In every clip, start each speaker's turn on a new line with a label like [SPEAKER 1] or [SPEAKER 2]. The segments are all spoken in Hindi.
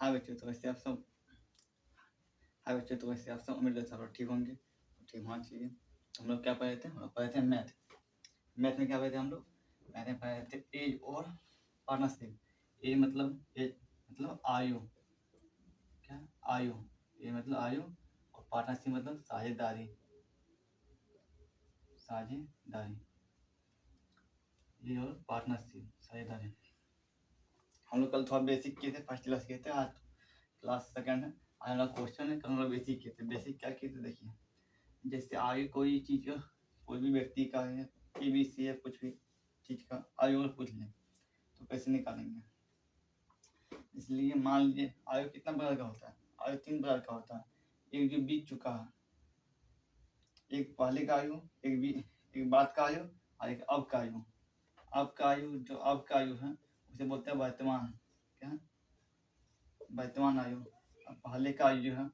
[SPEAKER 1] हाँ बच्चों, तो वैसे आप सब हाँ बच्चों, तो वैसे आप सब उम्मीद करता हूँ ठीक होंगे, ठीक होना चाहिए। हम लोग क्या पढ़े थे? हम लोग पढ़े थे मैथ। मैथ में क्या पढ़े थे हम लोग? मैथ में पढ़े थे एज और पार्टनरशिप। एज मतलब आयु। क्या? आयु। एज मतलब आयु और पार्टनरशिप मतलब साझेदारी। साझेदारी। एज और पार्टनरशिप, साझेदारी। हम लोग कल थोड़ा बेसिक किए थे, फर्स्ट क्लास किए थे, आज क्लास सेकंड है। आज हमारा क्वेश्चन है, कल हम लोग बेसिक किए थे। बेसिक क्या किए थे देखिए, जैसे आगे कोई चीज़ का, कोई भी व्यक्ति का है, केबीसी है, कुछ भी चीज़ का आयु अगर पूछ लें तो कैसे निकालेंगे। इसलिए मान लीजिए आयु कितना प्रकार का होता है? आयु 3 प्रकार का होता है। एक जो बीत चुका है, एक पहले का आयु, एक बाद का आयु और एक अब का आयु। अब का आयु, जो अब का आयु है उसे बोलते हैं वर्तमान। क्या? वर्तमान आयु। और पहले का आयु जो है,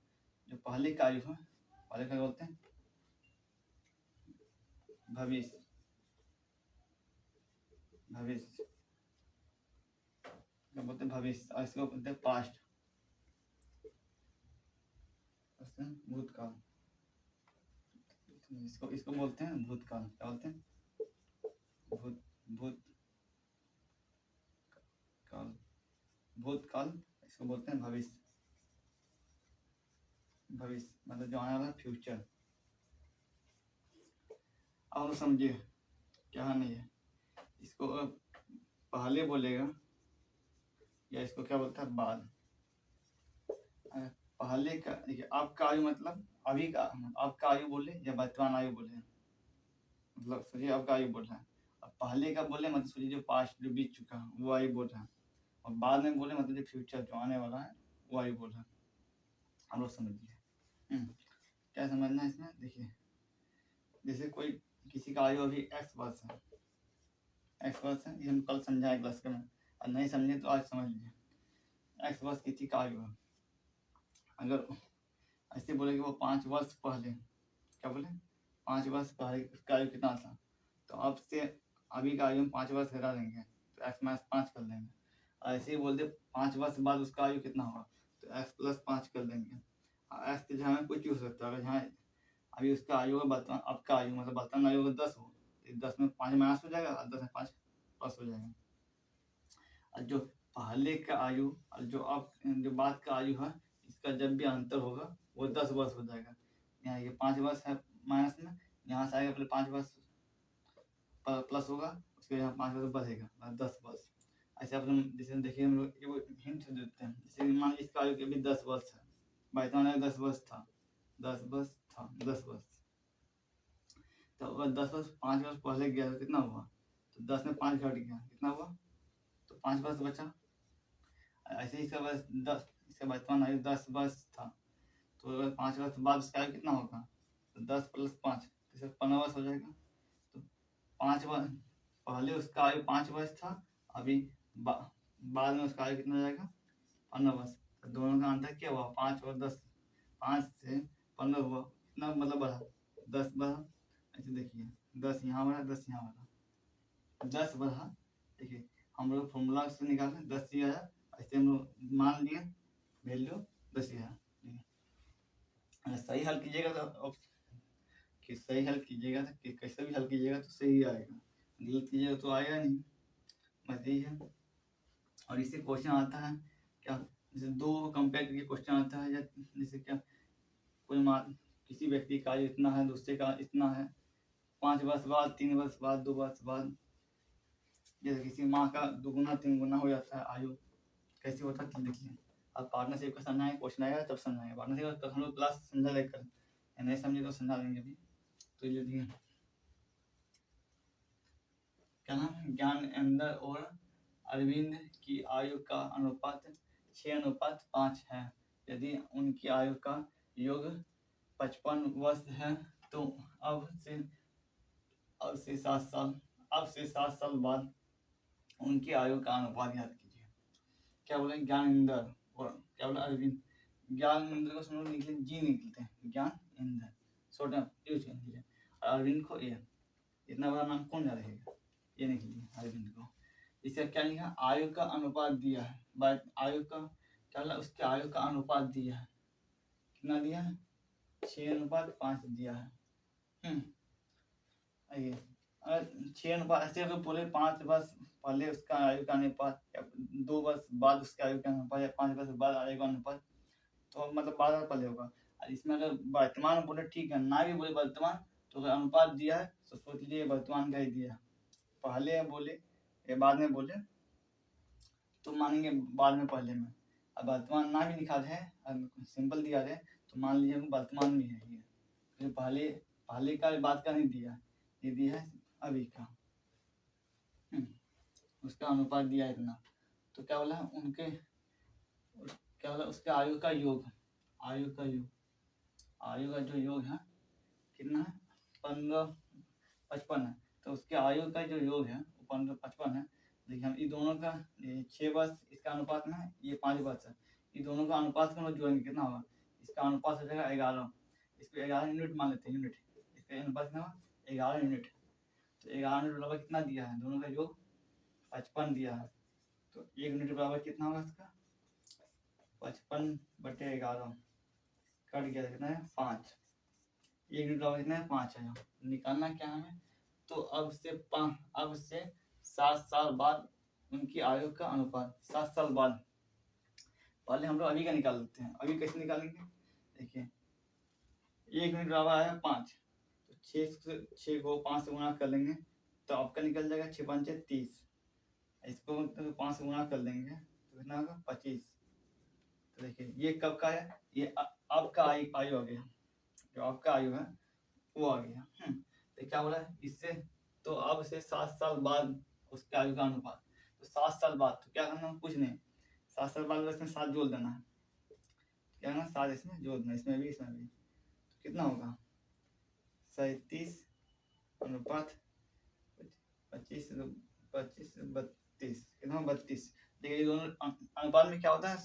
[SPEAKER 1] जो पहले का आयु है, पहले का बोलते हैं भविष्य। भविष्य क्या बोलते हैं? भविष्य। और इसको बोलते हैं पास्ट, भूतकाल। इसको इसको बोलते हैं भूतकाल। क्या बोलते हैं? भूत भूत काल। भूतकाल। इसको बोलते हैं भविष्य। भविष्य मतलब जो आने वाला फ्यूचर। और समझिए क्या नहीं है, इसको पहले बोलेगा या इसको क्या बोलता है? बाद। पहले का देखिए, आपका आयु मतलब अभी का, आपका आयु बोले या वर्तमान आयु बोले, मतलब सोचिए आपका आयु बोल रहा है। अब पहले का बोले मतलब सोचिए जो पास्ट, जो बीत चुका है वो आयु बोल रहा है। और बाद में बोले मतलब जो फ्यूचर, जो आने वाला है वो आयु बोल रहा है। हम लोग समझिए क्या समझना है इसमें। देखिए जैसे कोई किसी का आयु अभी एक्स वर्ष है, एक्स वर्ष है, ये हम कल समझाए क्लास में, और नहीं समझे तो आज समझ लीजिए। एक्स वर्ष किसी का आयु है, अगर ऐसे बोले कि वो 5 वर्ष पहले, क्या बोले, 5 वर्ष पहले उसका आयु कितना था, तो अब से अभी का आयु में 5 वर्ष घटा देंगे तो एक्स माइनस 5 कर देंगे। ऐसे ही बोल दे 5 वर्ष बाद उसका आयु कितना होगा, तो एक्स प्लस 5 कर देंगे। एक्स के जगह में कुछ भी हो सकता है। अगर यहाँ अभी उसका आयु है वर्तमान, अब का आयु मतलब वर्तमान आयु अगर 10 हो तो 10 में 5 माइनस हो जाएगा और 10 में 5 प्लस हो जाएगा। और जो पहले का आयु और जो अब जो बाद का आयु है, इसका जब भी अंतर होगा वो 10 वर्ष हो जाएगा। यहाँ ये 5 वर्ष है माइनस में, यहाँ से आएगा पहले 5 वर्ष प्लस होगा, उसके यहाँ 5 वर्ष बढ़ेगा 10 वर्ष। ऐसे आप जैसे देखिए हम लोग वो हिंट देते हैं, जैसे मान लीजिए इसका आयु अभी 10 वर्ष है, वर्तमान आयु 10 वर्ष था, 10 वर्ष था, 10 वर्ष। तो अगर 10 वर्ष 5 वर्ष पहले गया तो कितना हुआ, तो 10 में 5 घट गया, कितना हुआ, तो 5 वर्ष बचा। ऐसे ही इसका वर्ष 10, इसका वर्तमान आयु 10 वर्ष था, तो अगर 5 वर्ष बाद उसका आयु कितना होगा, तो 10 प्लस 5 तो 15 वर्ष हो जाएगा। तो 5 वर्ष पहले उसका आयु 5 वर्ष था, अभी बाद में उसका आयु कितना हो जाएगा, 15 वर्ष। तो दोनों का अंतर क्या हुआ, 5 और 10, 5 से 15 हुआ, कितना मतलब बढ़ा, 10 बढ़ा। ऐसे देखिए 10 यहाँ बढ़ा, 10 यहाँ बढ़ा, 10 बढ़ा। देखिए हम लोग फॉर्मूला से निकाले 10 ही आया, ऐसे हम लोग मान लिए वैल्यू 10 ही आया। अगर सही हल कीजिएगा तो कि सही हल कीजिएगा तो कि कैसे भी हल कीजिएगा तो सही आएगा, गलत कीजिएगा तो आएगा नहीं, बस यही है। और इससे क्वेश्चन आता है क्या, जैसे दो कंपेयर करके क्वेश्चन आता है, या जैसे क्या कोई किसी व्यक्ति का आयु इतना है, दूसरे का इतना है, 5 वर्ष बाद, 3 वर्ष बाद, 2 वर्ष बाद, जैसे किसी माँ का 2 गुना 3 गुना हो जाता है आयु, कैसे होता है देखिए। अब पार्टनरशिप का समझाएंगे, क्वेश्चन आएगा तब समझाएंगे। पार्टनरशिप का हम लोग क्लास समझा लेकर, नहीं समझे तो समझा देंगे अभी। तो ये देखिए क्या नाम है, ज्ञानेंद्र और अरविंद की आयु का अनुपात 6:5 है। यदि उनकी आयु का योग 55 वर्ष है तो अब से 7 साल बाद उनकी आयु का अनुपात याद कीजिए। क्या बोले, ज्ञानेंद्र और क्या बोला अरविंद। ज्ञानेंद्र को सुनो निकले जी निकलते हैं, ज्ञानेंद्र छोटा यूज कर लीजिए, और अरविंद को ए। इतना बड़ा नाम कौन याद रहेगा, ये निकलिए अरविंद को। इसका क्या लिखा, आयु का अनुपात दिया है, आयु का क्या बोला, उसके आयु का अनुपात दिया है, कितना दिया है, 6:5 दिया है। आइए, अगर 6:5 ऐसे अगर बोले 5 वर्ष पहले उसका आयु का अनुपात या 2 वर्ष बाद उसके आयु का अनुपात या 5 वर्ष बाद आयु का अनुपात, तो मतलब 12 पहले होगा। और इसमें अगर वर्तमान बोले ठीक है, ना भी बोले वर्तमान, तो अगर अनुपात दिया है तो सोच लीजिए वर्तमान का ही दिया है। पहले बोले या बाद में बोले तो मानेंगे बाद में पहले में। अब वर्तमान ना भी लिखा है, सिंपल दिया है, तो मान लीजिए वर्तमान में है ये, तो पहले का बाद का नहीं दिया, ये दिया है अभी का। उसका अनुपात दिया है इतना, तो क्या बोला उनके, क्या बोला उसके आयु का योग, आयु का जो योग है कितना है, 15-55 है। तो उसके आयु का जो योग है 15-55 है। देखिए हम ये दोनों का 6 वर्ष इसका अनुपात में है, ये 5 वर्ष है, ये दोनों का अनुपात को हम लोग जोड़ेंगे, कितना होगा, इसका अनुपात हो जाएगा 11, इसको 11 यूनिट मान लेते हैं, यूनिट, इसका अनुपात कितना होगा 11 यूनिट। तो 11 यूनिट बराबर कितना दिया है, दोनों का योग 55 दिया है, तो 1 यूनिट बराबर कितना होगा इसका, 55/11 कट गया, कितना है 5, 1 यूनिट बराबर कितना है 5 है। निकालना क्या हमें, तो अब से 7 साल बाद उनकी आयु का अनुपात, 7 साल बाद, पहले हम लोग अभी का निकाल लेते हैं। अभी कैसे निकालेंगे, देखिए 1 यूनिट बराबर है 5, तो 6 को 5 से गुणा कर लेंगे तो आपका निकल जाएगा 6×5 = 30, इसको 5 से गुणा कर लेंगे तो कितना होगा 25। तो देखिए ये कब का है, ये आपका आयु आ गया, जो आपका आयु है वो आ गया। तो क्या बोला इससे, तो अब से 7 साल बाद उसके आयु का अनुपात, तो 7 साल बाद तो क्या करना, कुछ नहीं, 7 साल बाद इसमें 7 जोड़ देना है, क्या करना 7 इसमें जोड़ देना, इसमें भी तो कितना होगा 37/25 कितना 32। देखिए ये दोनों अनुपात में क्या होता है,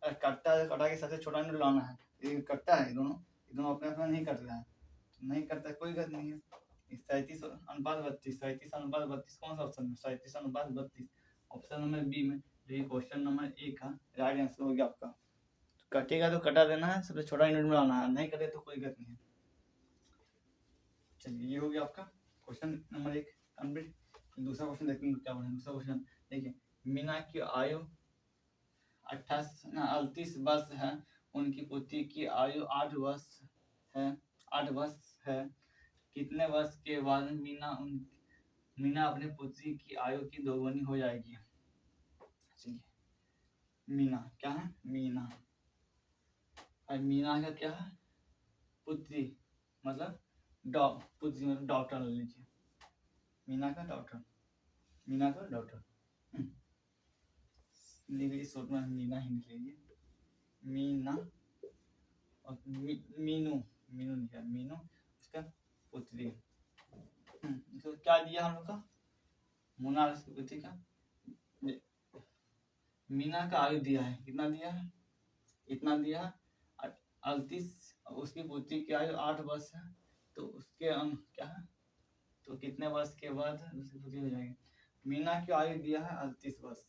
[SPEAKER 1] कट्टा के सबसे छोटा यूनिट लाना है, ये कट्टा है, ये दोनों अपने अपना नहीं कट रहा है, नहीं करता कोई गलत नहीं है। 37/32, 37/32 कौन सा ऑप्शन में, 37/32 ऑप्शन नंबर बी में, जो ये क्वेश्चन नंबर 1 का राइट आंसर हो गया आपका। तो कटेगा तो कटा देना है, सबसे छोटा यूनिट में लाना है, नहीं कटे तो कोई गलत नहीं है। चलिए ये हो गया आपका क्वेश्चन नंबर 1 कंप्लीट। दूसरा क्वेश्चन देखते हैं क्या बना। दूसरा क्वेश्चन देखिए, मीना की आयु 38 वर्ष है, उनकी पुत्री की आयु 8 वर्ष है। कितने वर्ष के बाद मीना अपनी पुत्री की आयु की दोगुनी हो जाएगी। चलिए मीना क्या है, मीना, और मीना का क्या है, पुत्री मतलब पुत्री मतलब डॉक्टर ले लीजिए, मीना का डॉक्टर लिख लीजिए, शॉर्ट में मीना ही लिख लीजिए, मीना और मीनू लिखा, मीनू उसका पुत्री। इसको क्या दिया हम लोग का, मुना उसकी पुत्री का, मीना का आयु दिया है, कितना दिया है, इतना दिया है 38, उसकी पुत्री की आयु 8 वर्ष है, तो उसके क्या है, तो कितने वर्ष के बाद उसकी पुत्री हो जाएगी। मीना की आयु दिया है 38 वर्ष,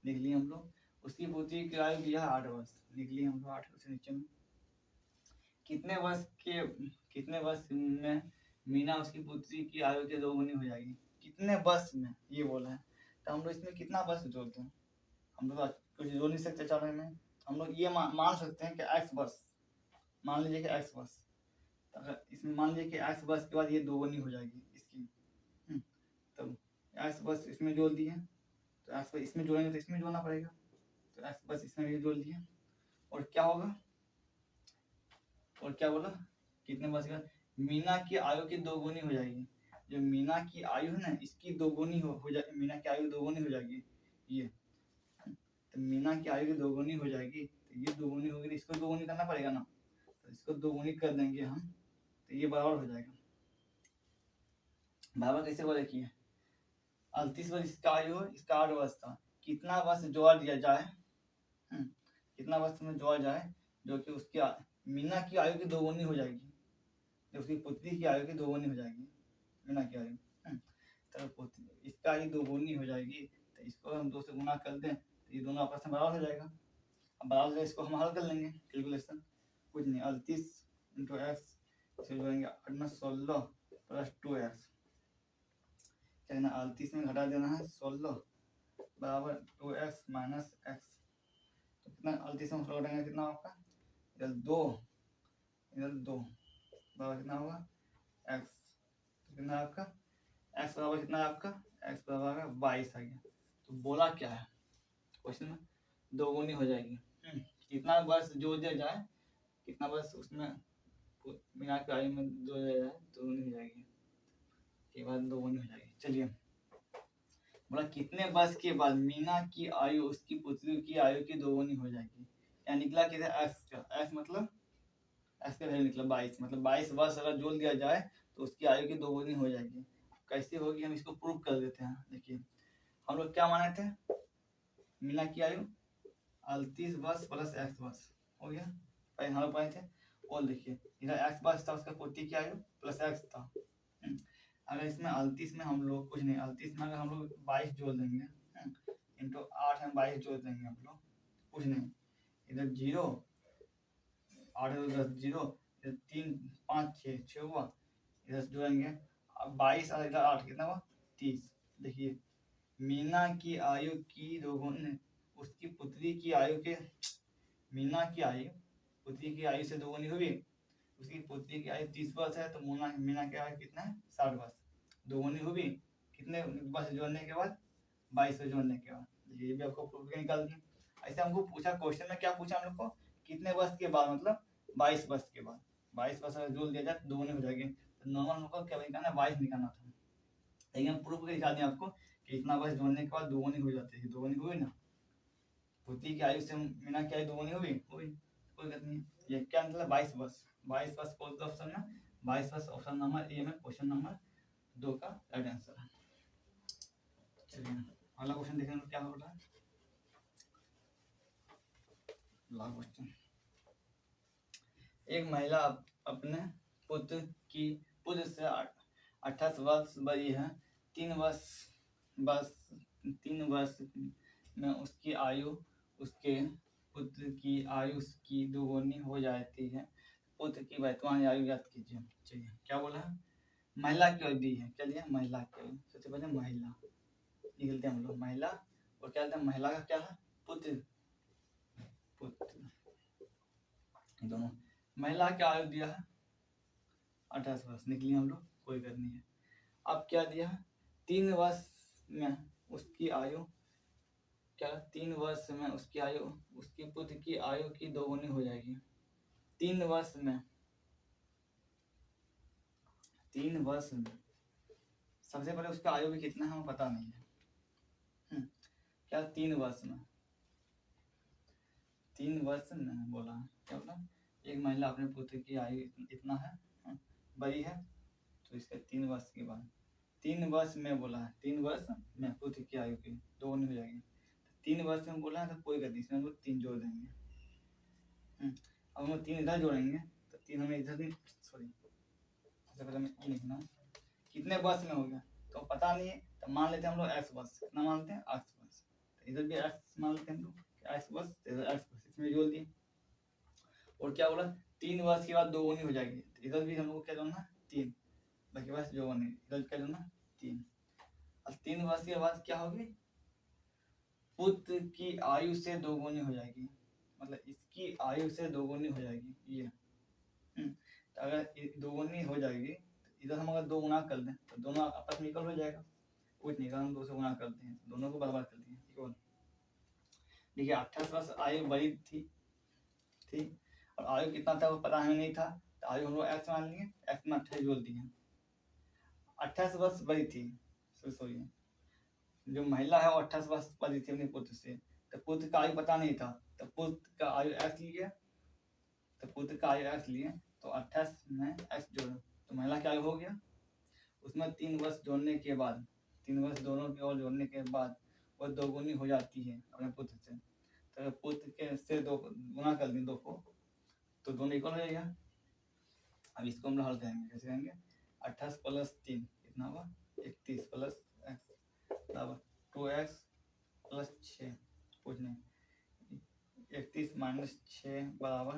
[SPEAKER 1] लिख लिए हम लोग, उसकी पुत्री की आयु दिया है 8 वर्ष, लिख लिए हम लोग 8 वर्ष नीचे में। कितने वर्ष में मीना उसकी पुत्री की आयु के दोगुनी हो जाएगी, कितने वर्ष में ये बोला है, तो हम लोग इसमें कितना वर्ष जोड़ते हैं, हम लोग कुछ जोड़ नहीं सकते चार में, हम लोग ये मान सकते हैं कि x वर्ष, मान लीजिए कि x वर्ष, अगर इसमें मान लीजिए कि x वर्ष के बाद ये दोगुनी हो जाएगी इसकी, तब x वर्ष इसमें जोड़ दिए, तो x वर्ष इसमें जोड़ेंगे तो इसमें जोड़ना पड़ेगा, तो x वर्ष इसमें भी जोड़ दिए, और क्या होगा, और क्या बोला, कितने वर्ष के बाद मीना की आयु की दोगुनी हो जाएगी। जो मीना की आयु है ना, इसकी दोगुनी हो जाएगी, मीना की आयु दोगुनी हो जाएगी, ये तो मीना की आयु की दोगुनी हो जाएगी, तो ये दोगुनी होगी, इसको दोगुनी करना पड़ेगा ना, तो इसको दोगुनी कर देंगे हम, तो ये बराबर हो जाएगा। बराबर कैसे बोले कि 38 वर्ष इसका आयु है, इसका 8 वर्ष था, कितना वर्ष जोड़ दिया जाए, कितना वर्ष में जोड़ा जाए जो कि उसकी मीना की आयु की दोगुनी हो जाएगी, जो उसकी पुत्री की आयु की दोगुनी हो जाएगी, मीना की आयु, तो इसका आयु दोगुनी हो जाएगी, तो इसको हम 2 से गुना कर दें ये दोनों आपस में बराबर हो जाएगा। अब बराबर हो, इसको हम हल कर लेंगे कैलकुलेशन, कुछ नहीं 38 इंटू एक्स फिर जोड़ेंगे 8 में 16 प्लस 2x, क्या ना 38 में घटा देना है 16 बराबर 2x माइनस एक्स, तो कितना 38 में घटाएंगे कितना आपका इधर 2 बराबर कितना होगा x, तो कितना आपका x बराबर कितना है आपका x बराबर 22 आ गया। तो बोला क्या है क्वेश्चन में, दोगुनी हो जाएगी। कितना वर्ष जोड़ दिया जाए, कितना वर्ष उसमें मीना की आयु में जोड़ दिया जाए दोगुनी हो जाएगी, के बाद दोगुनी हो जाएगी। चलिए बोला कितने वर्ष के बाद मीना की आयु उसकी पुत्री की आयु की दोगुनी हो जाएगी। क्या निकला किधर एक्स का, एक्स मतलब एक्स का वैल्यू निकला 22, मतलब 22 वर्ष अगर जोड़ दिया जाए तो उसकी आयु की दोगुनी हो जाएगी। कैसे होगी हम इसको प्रूव कर देते हैं। देखिए हम लोग क्या माने थे, मीना की आयु 38 वर्ष प्लस एक्स वर्ष हो गया, पहले हम लोग पढ़े थे। और देखिए इधर एक्स वर्ष था, उसका पुत्री की आयु प्लस एक्स था। अगर इसमें 38 में हम लोग कुछ नहीं, 38 में अगर हम लोग 22 जोड़ देंगे इंटू 8 में 22 जोड़ देंगे हम लोग, कुछ नहीं इधर 0 8 10 0 इधर 3 5 6 हुआ, इधर जोड़ेंगे अब 22 और इधर 8 कितना हुआ 30। देखिए मीना की आयु की दोगुनी उसकी पुत्री की आयु के, मीना की आयु पुत्री की आयु से दोगुनी हुई, उसकी पुत्री की आयु 30 वर्ष है, तो मीना की आयु कितना है 60 वर्ष, दोगुनी हुई कितने वर्ष जोड़ने के बाद 22 जोड़ने के बाद। ये भी आपको प्रूफ करके निकाल दिए। ऐसे हमको पूछा क्वेश्चन में, क्या पूछा हम लोग को, कितने वर्ष के बाद मतलब 22 वर्ष के बाद, 22 वर्ष अगर जोड़ दिया जाए तो दोगुनी हो जाएगी। तो नॉर्मल हमको क्या निकालना है 22 निकालना था, लेकिन हम प्रूफ करके दिखा दिए आपको कि इतना वर्ष जोड़ने के बाद दोगुनी हो जाती है। दोगुनी हुई ना, पुत्री की आयु से मीना की आयु दोगुनी हुई, कोई बात नहीं। ये क्या मतलब 22 वर्ष, 22 वर्ष कौन सा ऑप्शन है 22 वर्ष, ऑप्शन नंबर ए में क्वेश्चन नंबर 2 का राइट आंसर है। चलिए अगला क्वेश्चन देखने में क्या हो रहा है। अगला क्वेश्चन, एक महिला अपने पुत्र से 28 वर्ष बड़ी है, 3 वर्ष में उसकी आयु उसके पुत्र की आयु की दोगुनी हो जाती है, पुत्र की वर्तमान आयु ज्ञात कीजिए। चलिए क्या बोला है, महिला की अवधि है, क्या दिया महिला की अवधि, सबसे पहले महिला निकलते हैं हम लोग, महिला और क्या है महिला का क्या है पुत्र दोनों, महिला क्या आयु दिया है 28 वर्ष, निकली हम लोग कोई करनी है। अब क्या दिया है 3 वर्ष में उसकी आयु, क्या 3 वर्ष में उसकी आयु उसकी पुत्र की आयु की दोगुनी हो जाएगी। 3 वर्ष में सबसे पहले उसका आयु भी कितना है हमें पता नहीं है। क्या 3 वर्ष में बोला है, क्या बोला एक महिला अपने पुत्र की आयु इतना है बड़ी है, तो इसका 3 वर्ष के बाद 3 वर्ष में बोला है, 3 वर्ष में पुत्र की आयु की दोगुनी हो जाएगी। 3 वर्ष में बोला है तो कोई गलती, इसमें हम लोग 3 जोड़ देंगे। अब हम 3 इधर जोड़ेंगे तो 3 हमें इधर भी, सॉरी सबसे पहले हमें ये लिखना है कितने वर्ष में हो गया तो पता नहीं है, तो मान लेते हैं हम लोग एक्स वर्ष, कितना मानते हैं एक्स वर्ष, तो इधर भी एक्स मान लेते हैं हम लोग एक्स वर्ष, इधर एक्स वर्ष, इसमें जोड़ दिए। और क्या बोला 3 वर्ष के बाद दोगुनी हो जाएगी, तो इधर भी हम लोग क्या जोड़ना 3, बाकी बस जो बने इधर क्या जोड़ना 3। अब 3 वर्ष के बाद क्या होगी पुत्र की आयु से दोगुनी हो जाएगी, मतलब इसकी आयु से दोगुनी हो जाएगी ये। तो अगर दोगुनी हो जाएगी तो इधर हम अगर 2 गुना कर दें तो दोनों आपस में इक्वल हो जाएगा, कुछ नहीं, हम 2 से गुना करते हैं दोनों को बराबर कर दिए इक्वल। देखिए 28 वर्ष आयु बड़ी थी और आयु कितना था वो पता हमें नहीं था, तो आयु हम लोग एक्स मान लिए, एक्स में 28 जोड़ दिए। 28 वर्ष बड़ी थी, सॉरी जो महिला है वो 28 वर्ष बड़ी थी अपने पुत्र से, तो पुत्र का आयु पता नहीं था, तो पुत्र का आयु एक्स लिए, तो 28 में एक्स जोड़ो तो महिला का आयु हो गया। उसमें 3 वर्ष जोड़ने के बाद 3 वर्ष दोनों की ओर जोड़ने के बाद वो दोगुनी हो जाती है अपने पुत्र से, तो पुत्र के से 2 गुना कर दें 2 को तो दोनों इक्वल हो जाएगा। अब इसको हम हल करेंगे, कैसे करेंगे 28 प्लस 3 कितना हुआ 31 प्लस एक्स बराबर 2x प्लस 6 कुछ नहीं। 31 माइनस 6 बराबर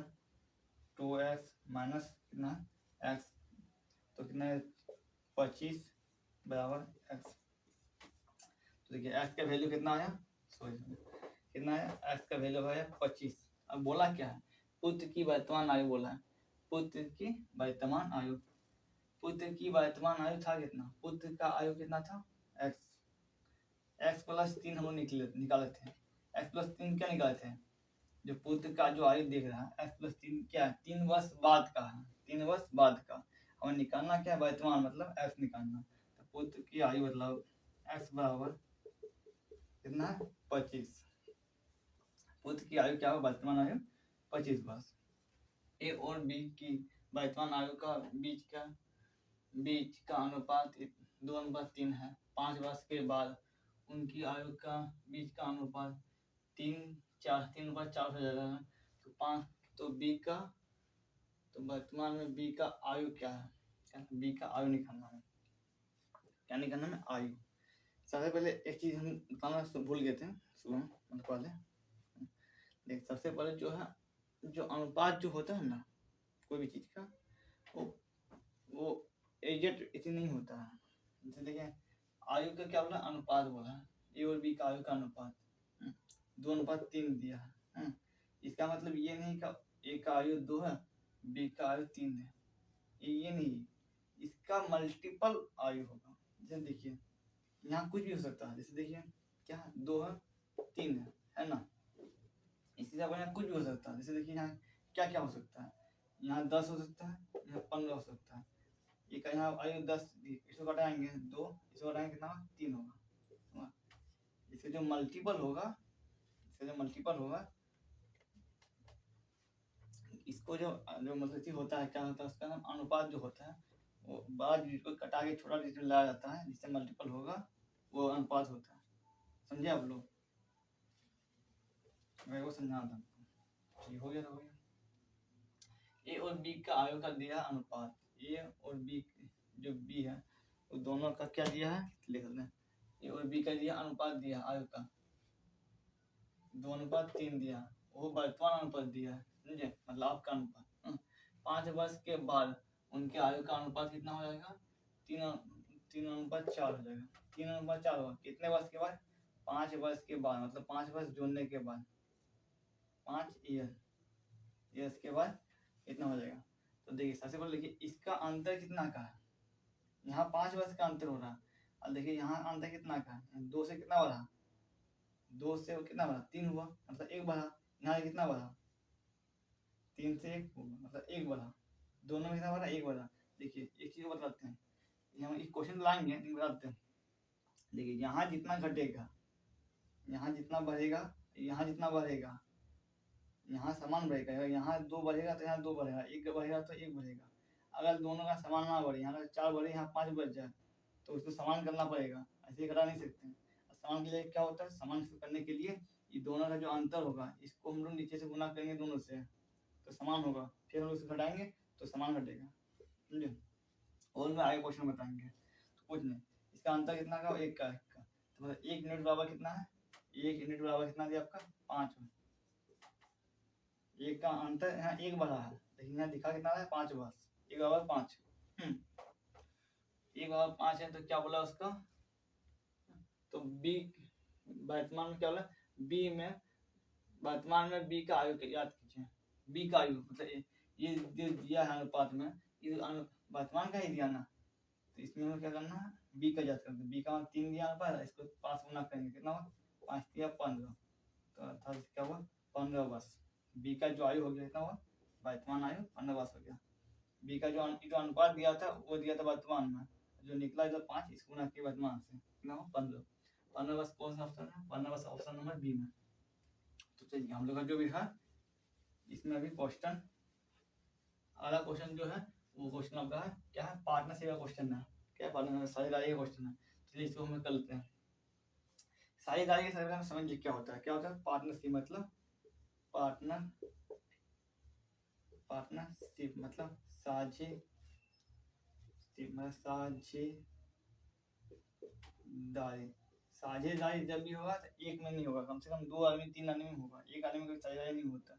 [SPEAKER 1] 2x माइनस कितना x, तो कितना है 25 बराबर x। तो देखिए x का वैल्यू कितना आया, सॉरी कितना है, x का वैल्यू है 25। अब बोला क्या है, पुत्र की वर्तमान आयु बोला है, पुत्र की वर्तमान आयु, पुत्र की वर्तमान आयु था कितना, पुत्र का आयु कितना था x, x प्लस 3 हम लोग निकाले थे, x प्लस 3 क्या निकाले थे, जो पुत्र का जो आयु देख रहा है x प्लस 3 क्या है, 3 वर्ष बाद का है, 3 वर्ष बाद का, और निकालना क्या है वर्तमान मतलब x निकालना, तो पुत्र की आयु मतलब x बराबर कितना है 25, पुत्र की आयु क्या हो वर्तमान आयु 25 वर्ष। ए और बी की वर्तमान आयु का बीच का अनुपात 2:3 है, 5 वर्ष के बाद उनकी आयु का बीच का अनुपात 3:4 हो जाएगा, तो 5, तो बी का, तो वर्तमान में बी का आयु क्या है, बी का आयु निकालना है, क्या निकालना है आयु। सबसे पहले एक चीज हम बताना भूल गए थे सुबह मतलब पहले, देख सबसे पहले जो है, जो अनुपात जो होता है ना कोई भी चीज का, वो एजेट इतनी नहीं होता है, जैसे देखिए आयु का क्या बोला अनुपात बोला है, ए और बी का आयु का अनुपात 2:3 दिया है, इसका मतलब ये नहीं का ए का आयु 2 है बी का आयु 3 है, ये नहीं, इसका मल्टीपल आयु होगा। जैसे देखिए यहाँ कुछ भी हो सकता है, जैसे देखिए क्या 2 है 3 है ना, इसी तरह यहाँ कुछ भी हो सकता है, जैसे देखिए यहाँ क्या क्या हो सकता है, यहाँ 10 हो सकता है, यहाँ 15 हो सकता है, ये का यहाँ आयु 10, इसको घटाएंगे 2, इसको घटाएंगे कितना 3 होगा, इसके जो मल्टीपल होगा, इसका जो मल्टीपल होगा, इसको जो मतलब होता है क्या होता है, उसका नाम अनुपात जो होता है, वो बड़ा डिजिट को कटा के छोटा डिजिट लाया जाता है, जिससे मल्टीपल होगा वो अनुपात होता है, समझे आप लोग, मैं वो समझा था, ठीक हो गया तो हो गया। ए और बी का आयु का दिया अनुपात, ए और बी जो बी है वो दोनों का क्या दिया है लिख लें, ए और बी का दिया अनुपात दिया आयु का 2:3 दिया, वो वर्तमान अनुपात दिया है, समझे मतलब आपका अनुपात, 5 वर्ष के बाद उनके आयु का अनुपात कितना हो जाएगा 3:4 हो जाएगा, 3:4 होगा कितने वर्ष के बाद, 5 वर्ष के बाद, मतलब 5 वर्ष जोड़ने के बाद, 5 ईयर्स के बाद कितना हो जाएगा। तो देखिए सबसे पहले देखिए इसका अंतर कितना का है, यहाँ 5 वर्ष का अंतर हो रहा है, और देखिए यहाँ अंतर कितना का है, 2 से कितना बढ़ा, 2 से कितना बढ़ा 3 हुआ, मतलब 1 बढ़ा, यहाँ कितना बढ़ा 3 से 1 हुआ, मतलब 1 बढ़ा, दोनों में कितना बढ़ा 1 बढ़ा। देखिए एक चीज बताते हैं, हम इस क्वेश्चन लाएंगे लेकिन बताते हैं, देखिए यहाँ जितना घटेगा, यहाँ जितना बढ़ेगा, यहाँ जितना बढ़ेगा, यहाँ समान बढ़ेगा, यहाँ 2 बढ़ेगा तो यहाँ 2 बढ़ेगा, 1 बढ़ेगा तो 1 बढ़ेगा, अगर दोनों का समान ना बढ़े, यहाँ 4 बढ़े यहाँ 5 बढ़ जाए तो उसको समान करना पड़ेगा, ऐसे घटा नहीं सकते हैं। समान के लिए क्या होता है, समान करने के लिए ये दोनों का जो अंतर होगा इसको हम लोग नीचे से गुना करेंगे दोनों से तो समान होगा, फिर हम लोग इसे घटाएंगे तो समान घटेगा, समझे। और में आगे क्वेश्चन बताएंगे, तो कुछ नहीं, इसका अंतर कितना का 1 का 1 का, तो मतलब 1 यूनिट बराबर कितना है, 1 यूनिट बराबर कितना दिया आपका 5 में, 1 का अंतर यहाँ 1 बढ़ा है, लेकिन यहाँ दिखा कितना है 5 वर्ष, 1 बराबर 5, 1 बराबर 5 है तो क्या बोला उसका, तो बी वर्तमान में क्या बोला, बी में वर्तमान में बी का आयु याद कीजिए, बी का आयु मतलब ये दिया है अनुपात में, ये वर्तमान का ही दिया ना, तो इसमें हमें क्या करना है बी का याद करते, बी का 3 दिया अनुपात, इसको 5 गुना करेंगे कितना हुआ 5 दिया 15, तो अर्थात क्या हुआ 15 वर्ष, बी का जो आयु हो गया कितना हुआ वर्तमान आयु 15 वर्ष हो गया। बी का जो अनुपात दिया था वो दिया था वर्तमान में, जो निकला इधर 5 इसको गुना किया वर्तमान से कितना हुआ 15, 15 वर्ष कौन सा ऑप्शन है, 15 वर्ष ऑप्शन नंबर बी में। तो चलिए हम लोग का जो भी था इसमें अभी क्वेश्चन, अगला क्वेश्चन जो है वो क्वेश्चन आपका है क्या है, पार्टनरशिप का क्वेश्चन है, क्या पार्टनर साझेदारी का क्वेश्चन है, चलिए इसको हम कर लेते हैं। साझेदारी के साथ समझ लीजिए क्या होता है, क्या होता है पार्टनरशिप मतलब पार्टनरशिप मतलब साझेदारी, साझेदारी जब भी होगा तो एक में नहीं होगा, कम से कम 2 आदमी 3 आदमी में होगा। एक आदमी में साझेदारी नहीं होता,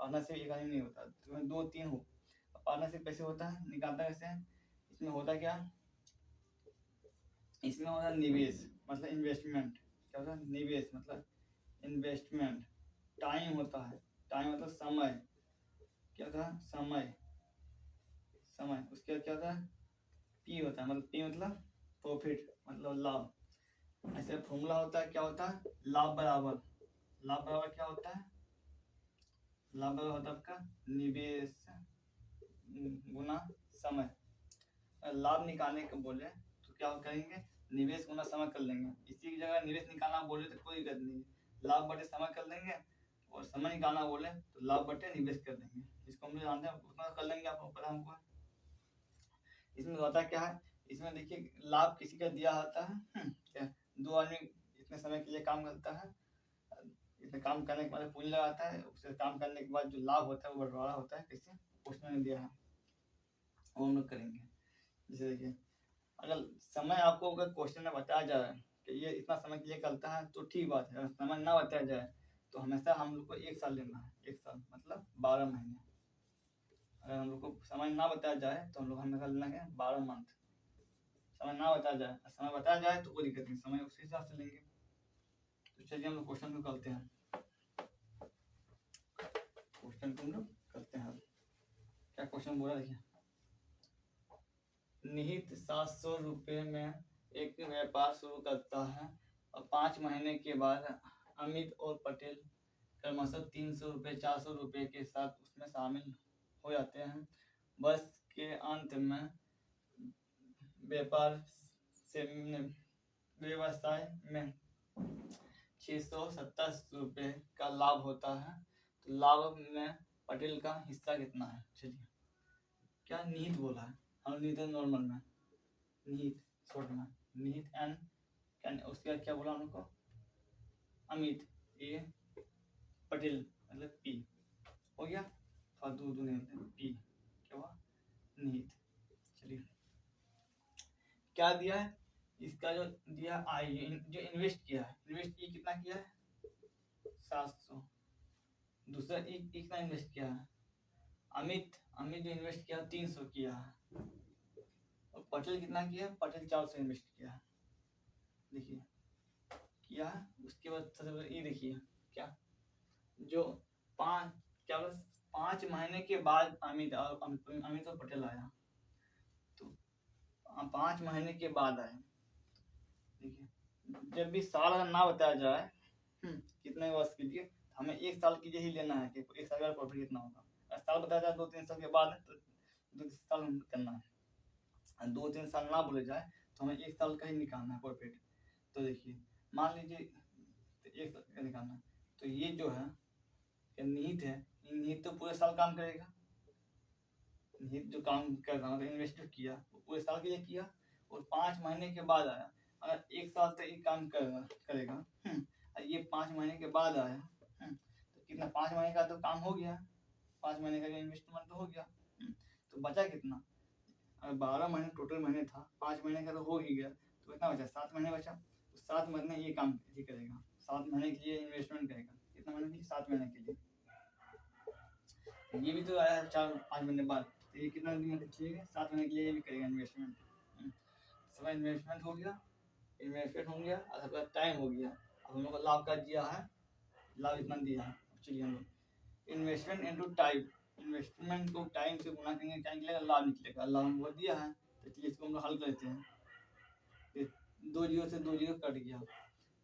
[SPEAKER 1] पार्टनरशिप एक आदमी नहीं होता। तो 2-3 हो। पार्टनरशिप कैसे होता है, निकालता कैसे है? इसमें होता क्या, इसमें होता है निवेश मतलब इन्वेस्टमेंट। क्या होता है? निवेश मतलब इन्वेस्टमेंट। टाइम होता है, टाइम मतलब समय। क्या होता है? समय। समय उसके बाद क्या होता है? पी होता है, मतलब पी मतलब प्रॉफिट मतलब लाभ। ऐसे फॉर्मूला होता है, क्या होता है? लाभ बराबर, लाभ बराबर क्या होता है? लाभ बराबर होता है आपका निवेश गुना समय। लाभ निकालने को बोले तो क्या करेंगे? निवेश गुना समय कर लेंगे। इसी की जगह निवेश निकालना बोले तो कोई दिक्कत नहीं, लाभ बटे समय कर लेंगे। और समय निकालना बोले तो लाभ बटे निवेश कर देंगे। इसको हम लोग जानते हैं, उतना कर लेंगे, आपको पता हमको। इसमें होता क्या है, इसमें देखिए लाभ किसी का दिया होता है, क्या 2 आदमी इतने समय के लिए काम करता है, इतने काम करने के बाद पूंजी लगाता है, उससे काम करने के बाद जो लाभ होता है वो बंटवारा होता है किसी, उसने दिया है, वो हम लोग करेंगे। जैसे देखिए अगर समय आपको अगर क्वेश्चन में बताया जाए कि ये इतना समय के लिए करता है तो ठीक बात है। अगर समय ना बताया जाए तो हमेशा हम लोग को 1 साल लेना है। 1 साल मतलब 12 महीने। अगर हम लोग को समय ना बताया जाए तो हम लोग हमेशा लेना है 12 मंथ। समय ना बताया जाए, समय बताया जाए तो कोई दिक्कत नहीं, समय उसी हिसाब से लेंगे। तो चलिए हम लोग क्वेश्चन को करते हैं, क्वेश्चन को हम लोग करते हैं। क्या क्वेश्चन बोला देखिए, निहित 700 रुपये में एक व्यापार शुरू करता है और 5 महीने के बाद अमित और पटेल क्रमशः 300 रुपये 400 रुपये के साथ उसमें शामिल हो जाते हैं। वर्ष के अंत में व्यापार से व्यवसाय में 670 रुपये का लाभ होता है। तो लाभ में पटेल का हिस्सा कितना है? चलिए क्या निहित बोला है, हम निहित नॉर्मल में, निहित शॉर्ट में निहित एन कैन, उसके बाद क्या बोला हमको? अमित ए पटेल मतलब पी हो गया, फालतू नहीं पी क्या हुआ? निहित। चलिए क्या दिया है, इसका जो दिया आई जो इन्वेस्ट किया है, इन्वेस्ट ई कितना किया है? 700। दूसरा ई कितना इन्वेस्ट किया है? अमित, अमित जो इन्वेस्ट किया 300 किया है। और पटेल कितना किया? पटेल 400 इन्वेस्ट किया है। देखिए किया है। उसके बाद सबसे पहले ये देखिए क्या, जो 5 महीने के बाद अमित और पटेल आया, तो 5 महीने के बाद आए। देखिए जब भी साल अगर ना बताया जाए कितने वर्ष के लिए, हमें 1 साल के लिए ही लेना है कि 1 साल का प्रॉफिट कितना होगा। अगर साल बताया जाए 2-3 साल के बाद है तो 2-3 साल करना है। 2-3 साल ना बोले जाए तो हमें 1 साल का ही निकालना है प्रॉफिट। तो देखिए मान लीजिए 1 साल का निकालना है, तो ये जो है निहित है, निहित तो पूरे साल काम करेगा। निहित जो काम कर रहा है इन्वेस्ट किया वो पूरे साल के लिए किया, और 5 महीने के बाद आया। अगर 1 साल तक ये काम करेगा ये 5 महीने के बाद आया तो कितना, 5 महीने का तो काम हो गया, 5 महीने का इन्वेस्टमेंट तो हो गया। तो बचा कितना? अगर 12 महीने टोटल महीने था, 5 महीने का तो हो ही गया, तो कितना बचा? 7 महीने बचा। तो 7 महीने ये काम करेगा, 7 महीने के लिए इन्वेस्टमेंट करेगा। कितना महीने के लिए? 7 महीने के लिए। ये भी तो आया 4-5 महीने बाद, तो ये कितना दिन चलेगा? 7 महीने के लिए ये भी करेगा इन्वेस्टमेंट। सब इन्वेस्टमेंट हो गया, इन्वेस्टमेंट हो गया, और टाइम हो गया। अब हम लोग को लाभ का दिया है, लाभ इतना दिया है। चलिए हम लोग इन्वेस्टमेंट इनटू टाइम, इन्वेस्टमेंट को टाइम से गुना करेंगे, क्या निकलेगा? लाभ निकलेगा। लाभ हमको दिया है, तो चलिए इसको हम लोग हल करते हैं। 2 जीरो से 2 जीरो कट गया,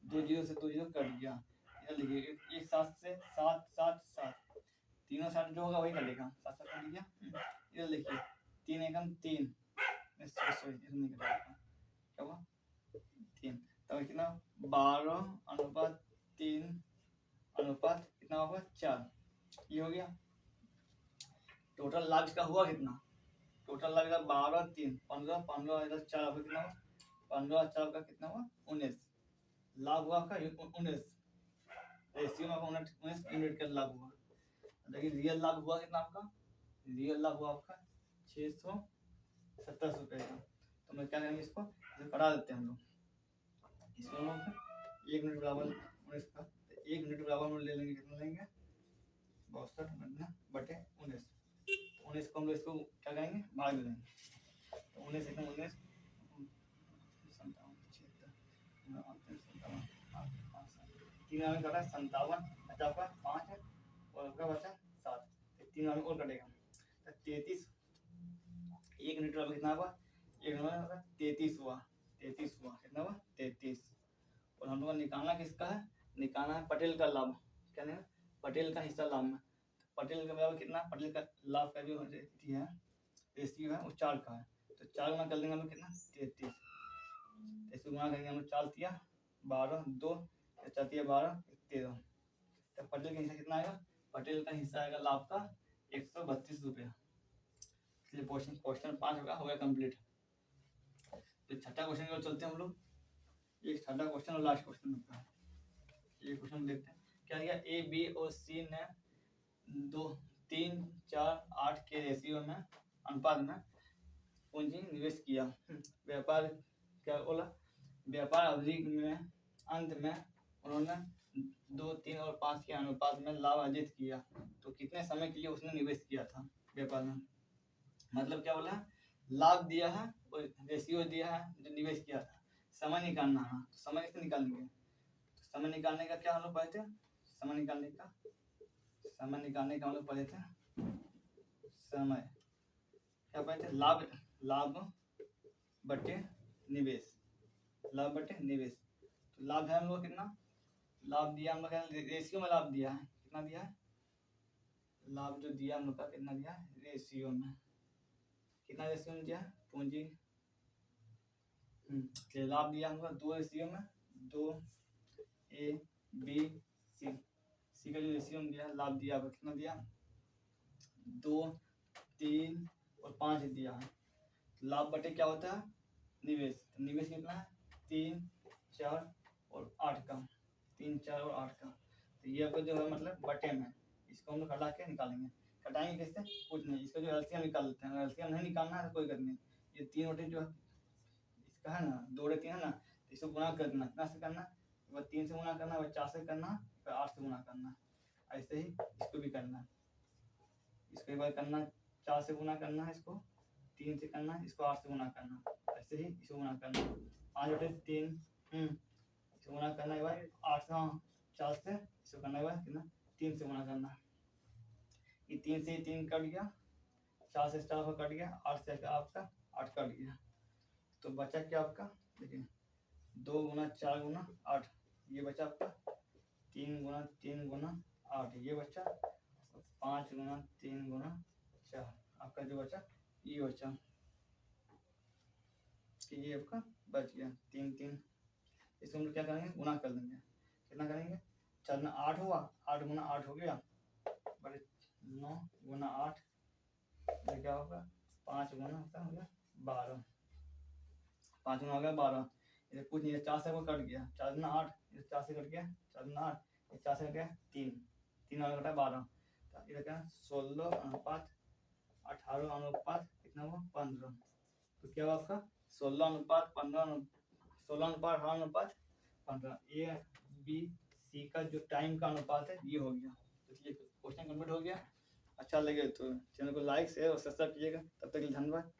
[SPEAKER 1] 2 जीरो से 2 जीरो कट गया। इधर देखिए 1 7 से 7 7 7, तीनों साइड जो होगा वही कटेगा, 7 7 कट गया। इधर देखिए 3 एकम 3, सॉरी इसमें नहीं कटेगा, क्या हुआ? 3, तब कितना? 12:3 कितना होगा? 4। ये हो गया। टोटल लाभ इसका हुआ कितना? टोटल लाभ का 12 3 15 15 इधर 4 आपका कितना हुआ? 15 4 का कितना हुआ? 19। लाभ हुआ आपका 19, रेशियो में आपका 19 यूनिट का लाभ हुआ। देखिए रियल लाभ हुआ कितना आपका? रियल लाभ हुआ आपका 670 रुपये का। तो मैं क्या करेंगे, इसको बढ़ा देते हैं हम लोग, इसको हम लोग 1 मिनट बराबर 19 का, तो 1 मिनट बराबर हम ले लेंगे, कितना लेंगे 62 बटे 19। 19 को हम लोग इसको क्या करेंगे, भाग दे देंगे, तो 19 एक 19 57 3 में कटा 57, अच्छा आपका 5 है और आपका बचा 7, 3 में और कटेगा 33। 1 मिनट बराबर कितना हुआ, 1 मिनट 33 हुआ, 33 हुआ, कितना हुआ 33। और हम लोग को निकालना किसका है, निकालना है पटेल का लाभ, क्या है पटेल का हिस्सा लाभ में। पटेल का बराबर कितना, पटेल का लाभ का जो है रेशियो है वो 4 का है, तो 4 गुना कर देंगे हम लोग कितना 33, इसको गुना करेंगे हम लोग 4 तिया 12, 2 4 तिया 12 13, तो पटेल का हिस्सा कितना आएगा, पटेल का हिस्सा आएगा लाभ का 132 रुपया। इसलिए क्वेश्चन 5 हो गया कंप्लीट। तो छठा क्वेश्चन की ओर चलते हैं हम लोग, एक छठा क्वेश्चन और लास्ट क्वेश्चन होता है। ये क्वेश्चन देखते हैं क्या दिया, ए बी और सी ने 2 3 4 8 के रेशियो में अनुपात में पूंजी निवेश किया। व्यापार क्या बोला, व्यापार अवधि में अंत में उन्होंने 2 3 और 5 के अनुपात में लाभ अर्जित किया, तो कितने समय के लिए उसने निवेश किया था व्यापार में। मतलब क्या बोला, लाभ दिया है और रेशियो दिया है जो निवेश किया था, समय निकालना है, तो समय कैसे निकालेंगे, तो समय निकालने का क्या हम लोग पढ़े थे, समय निकालने का हम लोग पढ़े थे समय क्या पढ़े थे, लाभ बटे निवेश, लाभ बटे निवेश। तो लाभ है हम लोग कितना, लाभ दिया हम लोग रेशियो में, लाभ दिया है कितना दिया है, लाभ जो दिया हम लोग का कितना दिया है रेशियो में, कितना रेशियो में दिया है पूंजी, लाभ दिया हम लोग 2 रेशियो में, 2 ए बी सी का जो रेशियो में दिया लाभ दिया कितना दिया 2 3 और 5 दिया है। लाभ बटे क्या होता है निवेश, तो निवेश कितना है 3 4 और 8 का, 3 4 और 8 का, तो ये आपका जो है मतलब बटे में, इसको हम लोग हटा के निकालेंगे, कटाएंगे कैसे कुछ नहीं, इसका जो एलसीएम निकाल लेते हैं, एलसीएम नहीं निकालना है तो कोई करनी, ये 3 बटे जो इसका है ना 2 बटे 3 है ना, तो इसको गुणा कर देना, कितना से करना, 3 से गुणा करना, 4 से करना, फिर 8 से गुणा करना, ऐसे ही इसको भी करना है, इसको एक बार करना 4 से गुणा करना है, इसको 3 से करना है, इसको 8 से गुणा करना, ऐसे ही इसको गुणा करना 5 बटे 3 इसको गुणा करना एक बार 8 से 4 से इसको करना एक बार कितना 3 से गुणा करना, ये 3 से 3 कट गया, 4 से 4 कट गया, 8 से आपका 8 कट गया, तो बचा क्या आपका देखिए 2 गुना 4 गुना 8, ये बचा आपका 3 गुना 8, ये बचा 5 गुना 3 गुना 4, आपका जो बचा ये बचा, ये आपका बच गया 3 3, इसको हम लोग क्या करेंगे गुना कर देंगे, कितना करेंगे 4 गुना 8 हुआ, 8 गुना 8 हो गया, बड़े 9 गुना 8, ये क्या होगा 5 गुना हो गया 12, 5 गुना हो गया 12, ये कुछ नहीं है 4 से वो कट गया, 4 गुना 8, ये 4 से कट गया 4 गुना 8, ये 4 से कट गया 3 3 वाला कटा 12, तो ये क्या 16 अनुपात 18 अनुपात कितना हुआ 15, तो क्या हुआ आपका 16 अनुपात 15 16 अनुपात 18 अनुपात 15, ए बी सी का जो टाइम का अनुपात है ये हो गया। तो ये क्वेश्चन कंप्लीट हो गया। अच्छा लगे तो चैनल को लाइक शेयर और सब्सक्राइब कीजिएगा, तब तक के लिए धन्यवाद।